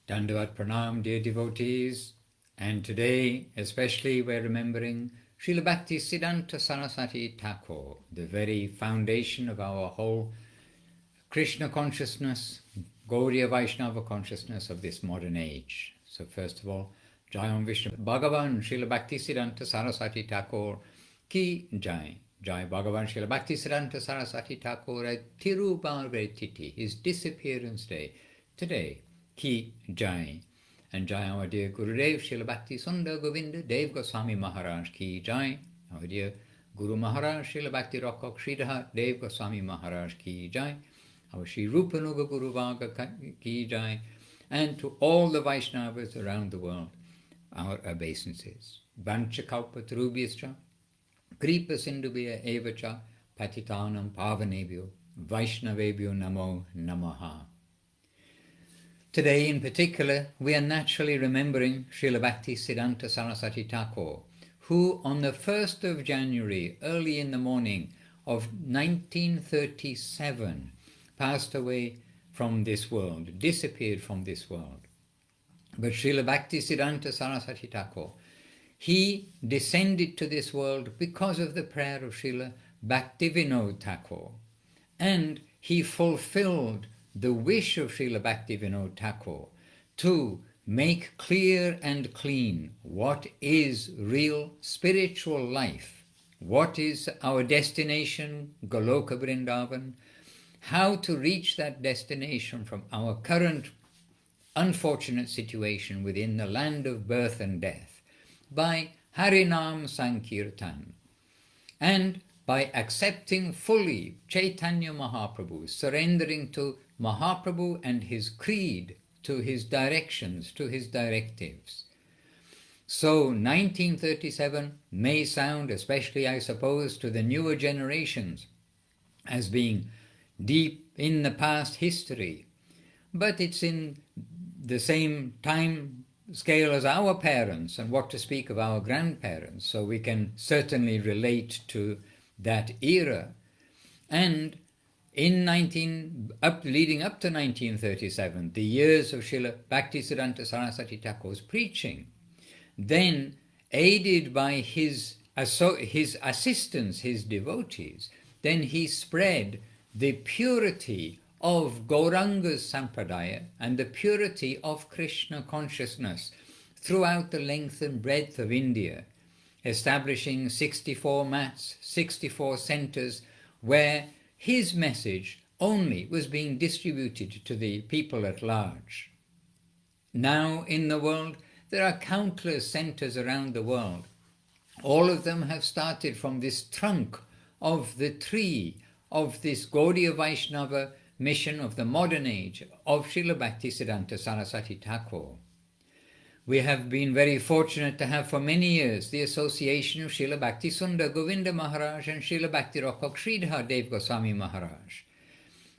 Dandavat Pranam, dear devotees, and today especially we're remembering Srila Bhaktisiddhanta Saraswati Thakur, the very foundation of our whole Krishna consciousness, Gaudiya Vaishnava consciousness of this modern age. So first of all, Jai Om Vishnu Bhagavan Srila Bhaktisiddhanta Saraswati Thakur Ki Jai. Jai Bhagavan Srila Bhaktisiddhanta Saraswati Thakur at Tirubhavetiti, his disappearance day, today. Ki Jai. And Jai our dear Gurudev Srila Bhaktisundar Govinda Dev Goswami Maharaj Ki Jai. Our dear Guru Maharaj Srila Bhakti Rakshak Sridhar Dev Goswami Maharaj Ki Jai. Our Shri Rupanuga Guru Vaga Ki Jai. And to all the Vaishnavas around the world, our obeisances. Vanchakalpa Tarubhyascha Kripa Sindhubhya Evacha Patitanam Pavanebhyo Vaishnavebhyo Namo Namaha. Today in particular, we are naturally remembering Srila Bhaktisiddhanta Saraswati Thakur, who on the 1st of January, early in the morning of 1937, passed away from this world, disappeared from this world. But Srila Bhaktisiddhanta Saraswati Thakur, he descended to this world because of the prayer of Srila Bhaktivinoda Thakur, and he fulfilled the wish of Srila Bhaktivinoda Thakur to make clear and clean what is real spiritual life, what is our destination, Goloka Vrindavan, how to reach that destination from our current unfortunate situation within the land of birth and death, by Harinam Sankirtan, and by accepting fully Chaitanya Mahaprabhu, surrendering to Mahaprabhu and his creed, to his directions, to his directives. So 1937 may sound, especially I suppose to the newer generations, as being deep in the past history, but it's in the same time scale as our parents, and what to speak of our grandparents, so we can certainly relate to that era. And in leading up to 1937, the years of Srila Bhaktisiddhanta Saraswati Thakur's preaching, then aided by his assistants, his devotees, then he spread the purity of Gauranga's Sampradaya and the purity of Krishna consciousness throughout the length and breadth of India, establishing 64 mats, 64 centers, where his message only was being distributed to the people at large. Now in the world, there are countless centers around the world. All of them have started from this trunk of the tree of this Gaudiya Vaishnava mission of the modern age of Srila Bhaktisiddhanta Saraswati Thakur. We have been very fortunate to have for many years the association of Srila Bhaktisundar Govinda Maharaj and Srila Bhakti Rakshak Sridhar Dev Goswami Maharaj.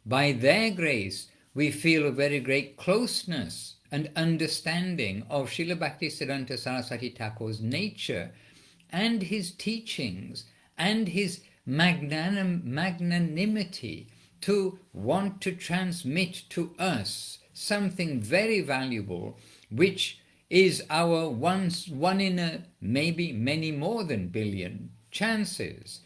By their grace, we feel a very great closeness and understanding of Srila Bhaktisiddhanta Saraswati Thakur's nature and his teachings and his magnanimity to want to transmit to us something very valuable, which is our one in a maybe many more than billion chances.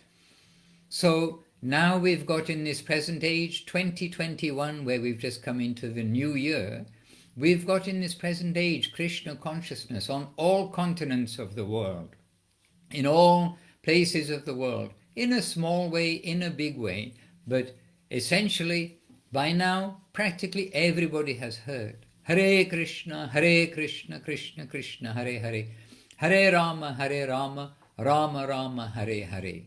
So now we've got in this present age, 2021, where we've just come into the new year, we've got in this present age Krishna consciousness on all continents of the world, in all places of the world, in a small way, in a big way, but essentially by now practically everybody has heard Hare Krishna, Krishna Krishna, Hare Hare, Hare Rama, Rama Rama, Hare Hare.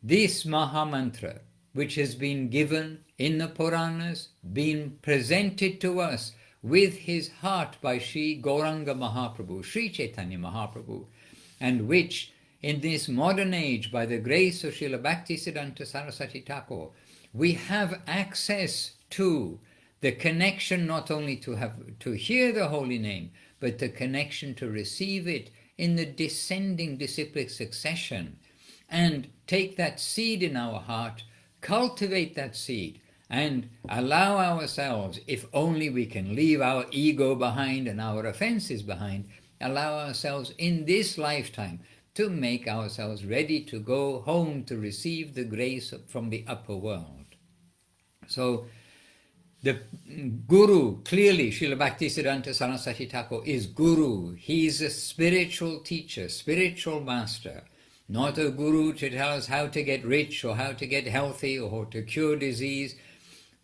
This Mahamantra, which has been given in the Puranas, been presented to us with his heart by Sri Gauranga Mahaprabhu, Sri Chaitanya Mahaprabhu, and which in this modern age, by the grace of Srila Bhaktisiddhanta Saraswati Thakur, we have access to the connection not only to hear the holy name, but the connection to receive it in the descending disciplic succession, and take that seed in our heart, cultivate that seed, and allow ourselves, if only we can leave our ego behind and our offenses behind, allow ourselves in this lifetime to make ourselves ready to go home to receive the grace from the upper world. So the Guru, clearly, Srila Bhaktisiddhanta Saraswati Thakur is Guru. He is a spiritual teacher, spiritual master, not a Guru to tell us how to get rich or how to get healthy or to cure disease,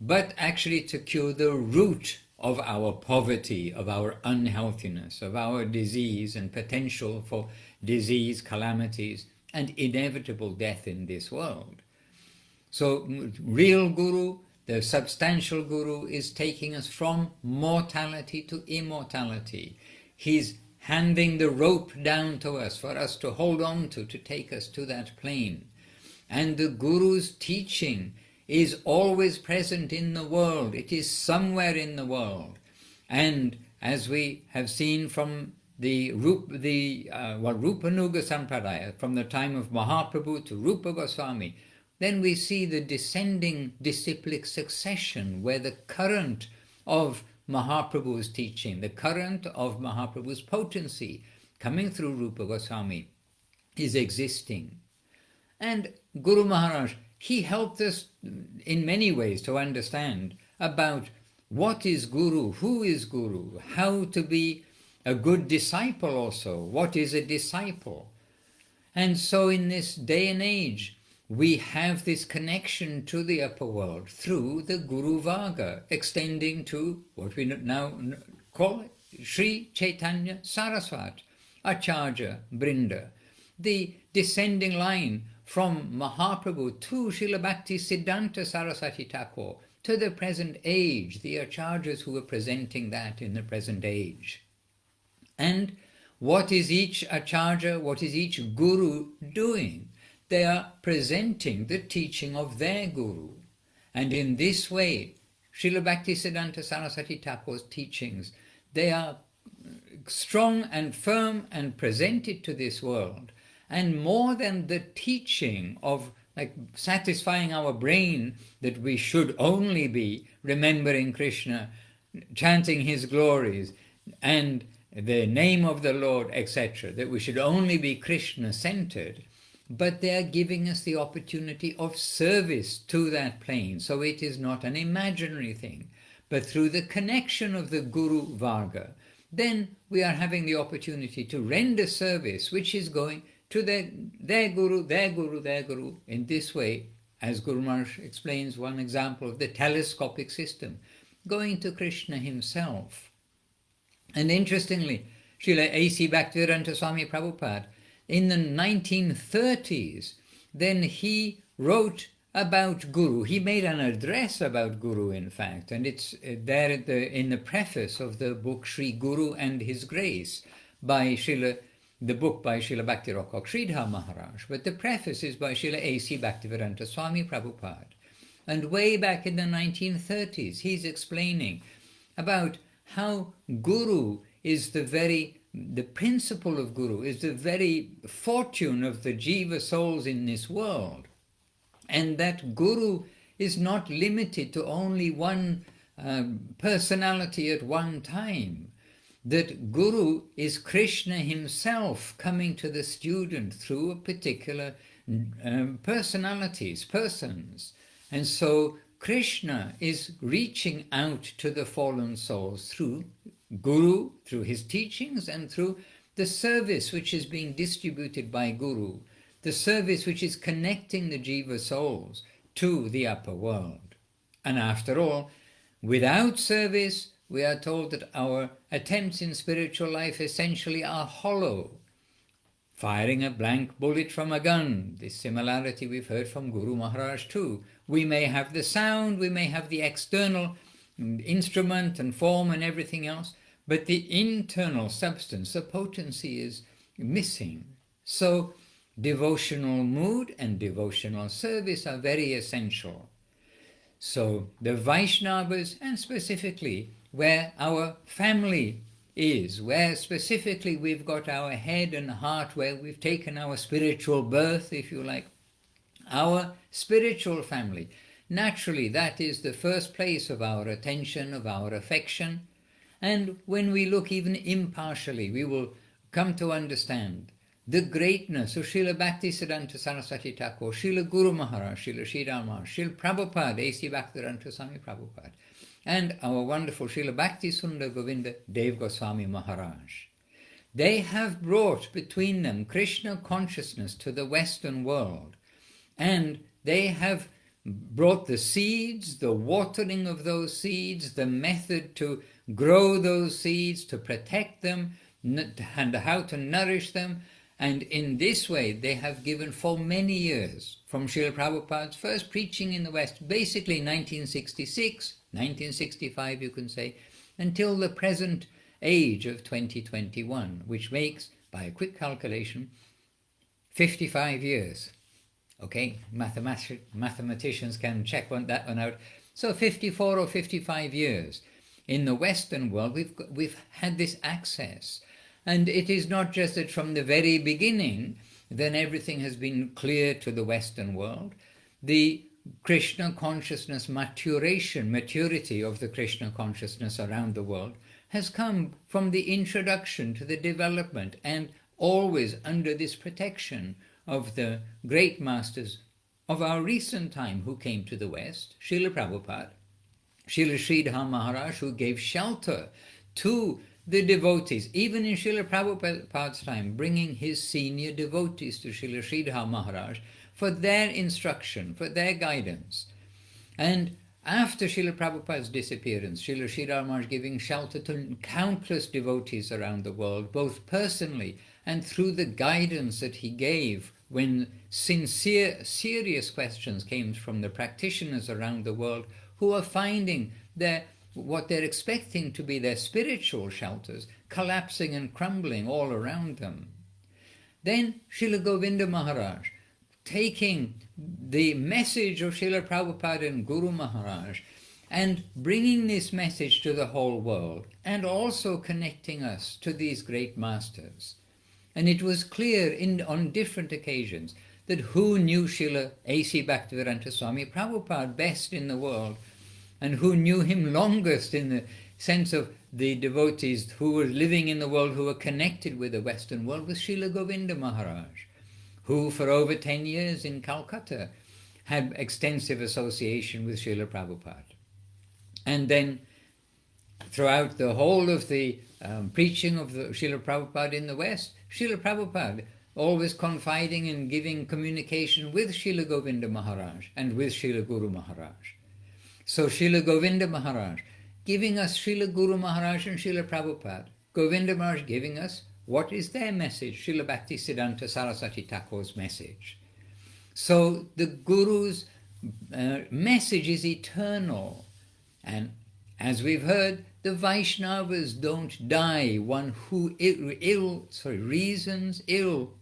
but actually to cure the root of our poverty, of our unhealthiness, of our disease and potential for disease, calamities, and inevitable death in this world. So, real Guru, the substantial Guru, is taking us from mortality to immortality. He's handing the rope down to us for us to hold on to take us to that plane. And the Guru's teaching is always present in the world. It is somewhere in the world. And as we have seen from the Rupanuga Sampradaya, from the time of Mahaprabhu to Rupa Goswami, then we see the descending disciplic succession where the current of Mahaprabhu's teaching, the current of Mahaprabhu's potency coming through Rupa Goswami is existing. And Guru Maharaj, he helped us in many ways to understand about what is Guru, who is Guru, how to be a good disciple also, what is a disciple. And so in this day and age, we have this connection to the upper world through the Guru Varga, extending to what we now call Sri Chaitanya Saraswati, Acharya Brinda, the descending line from Mahaprabhu to Srila Bhaktisiddhanta Saraswati Thakur to the present age, the Acharyas who are presenting that in the present age. And what is each Acharya, what is each Guru doing? They are presenting the teaching of their Guru. And in this way, Srila Bhaktisiddhanta Saraswati Thakur's teachings, they are strong and firm and presented to this world. And more than the teaching of like satisfying our brain that we should only be remembering Krishna, chanting his glories, and the name of the Lord, etc., that we should only be Krishna-centered, but they are giving us the opportunity of service to that plane. So it is not an imaginary thing, but through the connection of the Guru Varga, then we are having the opportunity to render service, which is going to their Guru, their Guru, their Guru. In this way, as Guru Maharaj explains one example of the telescopic system, going to Krishna himself. And interestingly, Srila A.C. Bhaktivedanta Swami Prabhupada, in the 1930s, then he wrote about Guru. He made an address about Guru, in fact, and it's there in the preface of the book Sri Guru and His Grace, by the book by Srila Bhakti Rakak Sridhar Maharaj. But the preface is by Srila A.C. Bhaktivedanta Swami Prabhupada. And way back in the 1930s, he's explaining about how Guru is the principle of Guru is the very fortune of the Jiva souls in this world. And that Guru is not limited to only one personality at one time. That Guru is Krishna himself coming to the student through a particular persons. And so Krishna is reaching out to the fallen souls through Guru, through his teachings, and through the service which is being distributed by Guru, the service which is connecting the Jiva souls to the upper world. And after all, without service, we are told that our attempts in spiritual life essentially are hollow. Firing a blank bullet from a gun, this similarity we've heard from Guru Maharaj too. We may have the sound, we may have the external instrument and form and everything else, but the internal substance, the potency, is missing. So devotional mood and devotional service are very essential. So the Vaishnavas, and specifically where our family is, where specifically we've got our head and heart, where we've taken our spiritual birth, if you like, our spiritual family naturally that is the first place of our attention, of our affection. And when we look even impartially, we will come to understand the greatness of Srila Bhaktisiddhanta Saraswati Thakur, Srila Guru Maharaj, Srila Sridhar Maharaj, Srila Prabhupada, A.C. Bhaktivedanta Swami Prabhupada, and our wonderful Srila Bhakti Sundar Govinda Dev Goswami Maharaj. They have brought between them Krishna consciousness to the Western world, and they have brought the seeds, the watering of those seeds, the method to grow those seeds, to protect them, and how to nourish them. And in this way they have given for many years, from Srila Prabhupada's first preaching in the West, basically 1966, 1965 you can say, until the present age of 2021, which makes, by a quick calculation, 55 years. Okay, mathematicians can check that one out. So 54 or 55 years. In the Western world, we've had this access. And it is not just that from the very beginning, then everything has been clear to the Western world. The Krishna consciousness maturity of the Krishna consciousness around the world has come from the introduction to the development, and always under this protection of the great masters of our recent time who came to the West, Srila Prabhupada, Srila Sridhar Maharaj, who gave shelter to the devotees, even in Srila Prabhupada's time, bringing his senior devotees to Srila Sridhar Maharaj for their instruction, for their guidance. And after Srila Prabhupada's disappearance, Srila Sridhar Maharaj giving shelter to countless devotees around the world, both personally and through the guidance that he gave when sincere, serious questions came from the practitioners around the world who are finding what they're expecting to be their spiritual shelters collapsing and crumbling all around them. Then Srila Govinda Maharaj, taking the message of Srila Prabhupada and Guru Maharaj and bringing this message to the whole world, and also connecting us to these great masters. And it was clear on different occasions that who knew Srila A.C. Bhaktivedanta Swami Prabhupada best in the world, and who knew him longest in the sense of the devotees who were living in the world, who were connected with the Western world, was Srila Govinda Maharaj, who for over 10 years in Calcutta had extensive association with Srila Prabhupada. And then throughout the whole of the preaching of the Srila Prabhupada in the West, Srila Prabhupada always confiding and giving communication with Srila Govinda Maharaj and with Srila Guru Maharaj. So Srila Govinda Maharaj giving us Srila Guru Maharaj and Srila Prabhupada, Govinda Maharaj giving us what is their message, Srila Bhaktisiddhanta Saraswati Thakur's message. So the Guru's message is eternal. And as we've heard, the Vaishnavas don't die. One who reasons ill.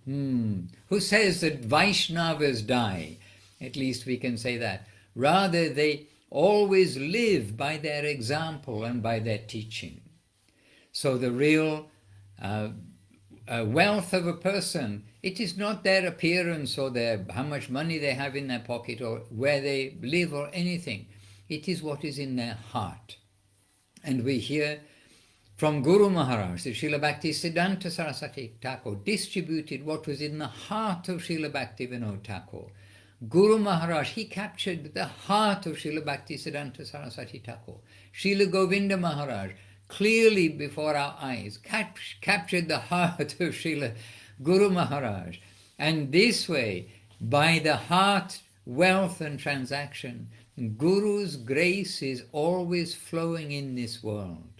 Who says that Vaishnavas die? At least we can say that. Rather, they always live by their example and by their teaching. So the real wealth of a person, it is not their appearance or how much money they have in their pocket or where they live or anything. It is what is in their heart. And we hear from Guru Maharaj that Srila Bhaktisiddhanta Saraswati Thakur distributed what was in the heart of Srila Bhaktivinoda Thakur. Guru Maharaj, he captured the heart of Srila Bhaktisiddhanta Saraswati Thakur. Srila Govinda Maharaj, clearly before our eyes, captured the heart of Srila Guru Maharaj. And this way, by the heart, wealth and transaction, Guru's grace is always flowing in this world.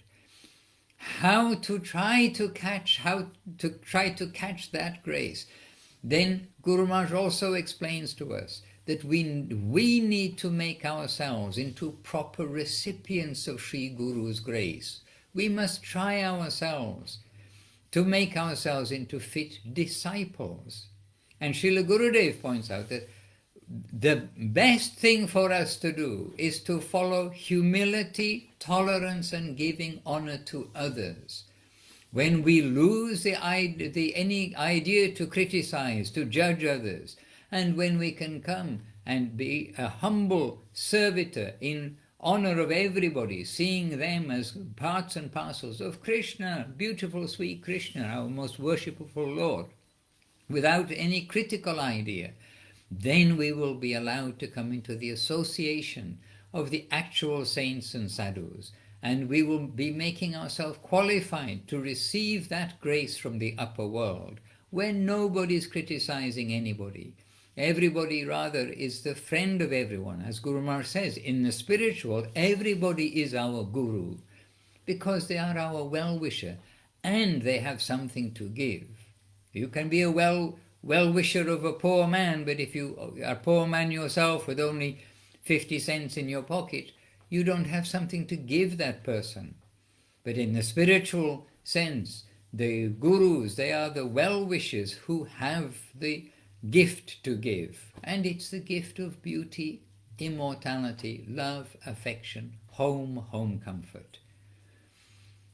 How to try to catch that grace? Then Guru Maharaj also explains to us that we need to make ourselves into proper recipients of Sri Guru's grace. We must try ourselves to make ourselves into fit disciples. And Srila Gurudev points out that the best thing for us to do is to follow humility, tolerance, and giving honor to others. When we lose any idea to criticize, to judge others, and when we can come and be a humble servitor in honor of everybody, seeing them as parts and parcels of Krishna, beautiful, sweet Krishna, our most worshipful Lord, without any critical idea, then we will be allowed to come into the association of the actual saints and sadhus, and we will be making ourselves qualified to receive that grace from the upper world, where nobody is criticizing anybody. Everybody rather is the friend of everyone. As Guru Maharaj says, in the spiritual world, everybody is our guru, because they are our well-wisher and they have something to give. You can be a well-wisher of a poor man, but if you are a poor man yourself with only 50 cents in your pocket, you don't have something to give that person. But in the spiritual sense, the gurus, they are the well-wishers who have the gift to give. And it's the gift of beauty, immortality, love, affection, home comfort.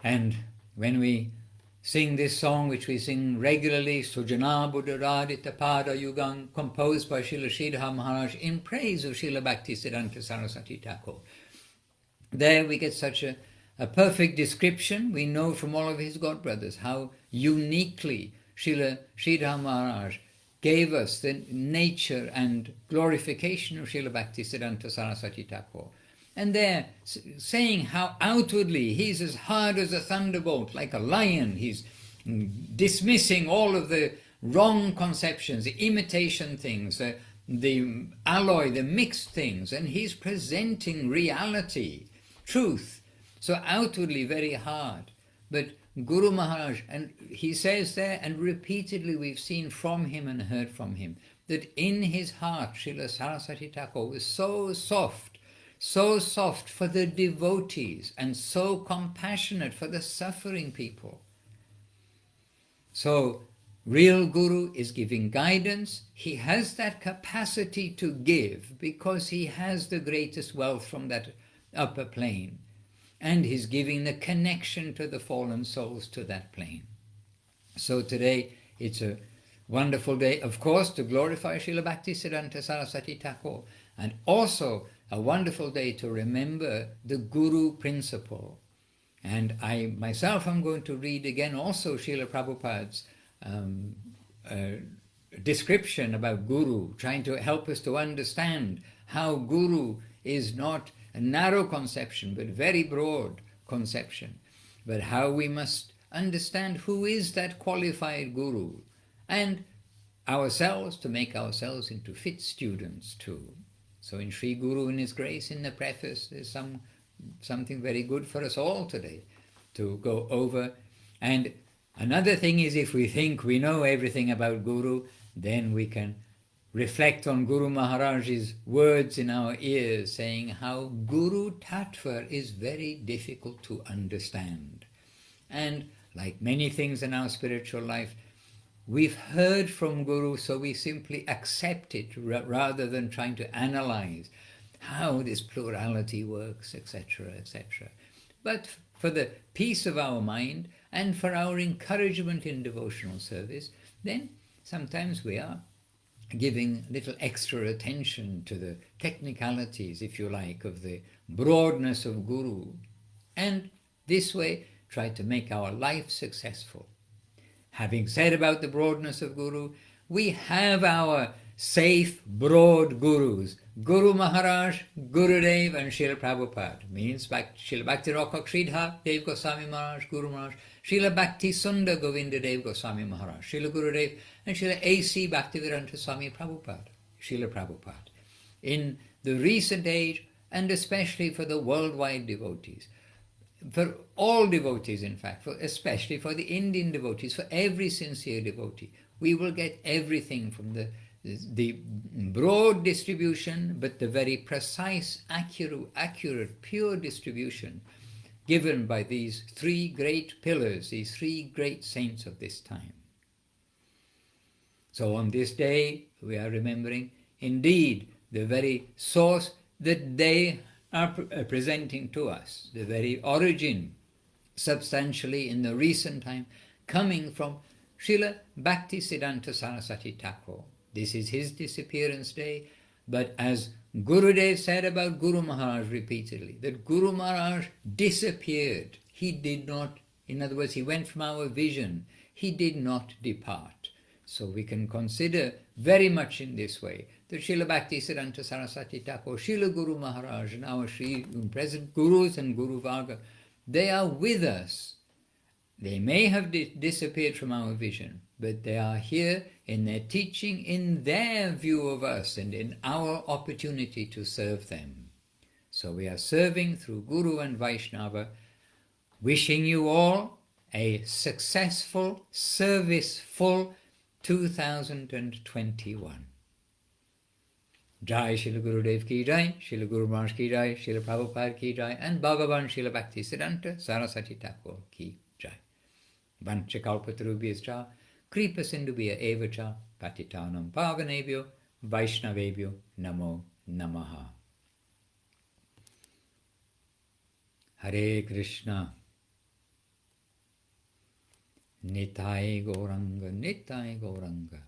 And when we sing this song, which we sing regularly, Sujana Buddharadita Pada Yugang, composed by Srila Sridhar Maharaj in praise of Srila Bhaktisiddhanta Saraswati Thakur, there we get such a perfect description. We know from all of his godbrothers how uniquely Srila Sridhar Maharaj gave us the nature and glorification of Srila Bhaktisiddhanta Saraswati Thakur. And they're saying how outwardly he's as hard as a thunderbolt, like a lion. He's dismissing all of the wrong conceptions, the imitation things, the alloy, the mixed things, and he's presenting reality, truth. So outwardly very hard. But Guru Maharaj, and he says there, and repeatedly we've seen from him and heard from him, that in his heart Srila Saraswati Thakur was so soft for the devotees and so compassionate for the suffering people. So real Guru is giving guidance. He has that capacity to give because he has the greatest wealth from that upper plane. And he's giving the connection to the fallen souls to that plane. So today it's a wonderful day, of course, to glorify Srila Bhaktisiddhanta Saraswati Thakur, and also a wonderful day to remember the Guru principle. And I myself am going to read again also Srila Prabhupada's description about Guru, trying to help us to understand how Guru is not a narrow conception, but very broad conception. But how we must understand who is that qualified Guru, and ourselves to make ourselves into fit students too. So in Sri Guru, in his grace, in the preface, there's something very good for us all today to go over. And another thing is, if we think we know everything about Guru, then we can reflect on Guru Maharaj's words in our ears, saying how Guru Tattva is very difficult to understand. And like many things in our spiritual life, we've heard from Guru, so we simply accept it rather than trying to analyze how this plurality works, etc., etc. But for the peace of our mind and for our encouragement in devotional service, then sometimes we are giving a little extra attention to the technicalities, if you like, of the broadness of Guru, and this way try to make our life successful. Having said about the broadness of Guru, we have our safe, broad Gurus, Guru Maharaj, Gurudev and Srila Prabhupada, means Srila Bhakti Rakha Sridhar Dev Goswami Maharaj, Guru Maharaj, Srila Bhakti Sundar Govinda Dev Goswami Maharaj, Srila Gurudev, and Srila A.C. Bhaktivedanta Swami Prabhupada, Srila Prabhupada. In the recent age, and especially for the worldwide devotees, for all devotees in fact, especially for the Indian devotees, for every sincere devotee, we will get everything from the broad distribution, but the very precise, accurate, pure distribution given by these three great pillars, these three great saints of this time. So on this day, we are remembering indeed the very source that they are presenting to us, the very origin, substantially in the recent time, coming from Srila Bhaktisiddhanta Saraswati Thakur. This is his disappearance day, But as Gurudev said about Guru Maharaj repeatedly, that Guru Maharaj disappeared. He did not, in other words, he went from our vision. He did not depart. So we can consider very much in this way that Srila Bhaktisiddhanta Saraswati Thakur, Srila Guru Maharaj, and our present Gurus and Guru Varga, they are with us. They may have disappeared from our vision, but they are here in their teaching, in their view of us, and in our opportunity to serve them. So we are serving through Guru and Vaishnava, wishing you all a successful, serviceful 2021. Jai Srila Gurudev ki Jai, Srila Guru Maharaj ki Jai, Srila Prabhupada ki Jai, and Bhagavan Srila Bhaktisiddhanta Saraswati Thakur ki Jai. Vanchakalpatarubhyascha, Kripa Sindhubhya evacha, Patitanam Pavanebhyo, Vaishnavebhyo, Namo Namaha. Hare Krishna. Nitai Gauranga, Nitai Gauranga.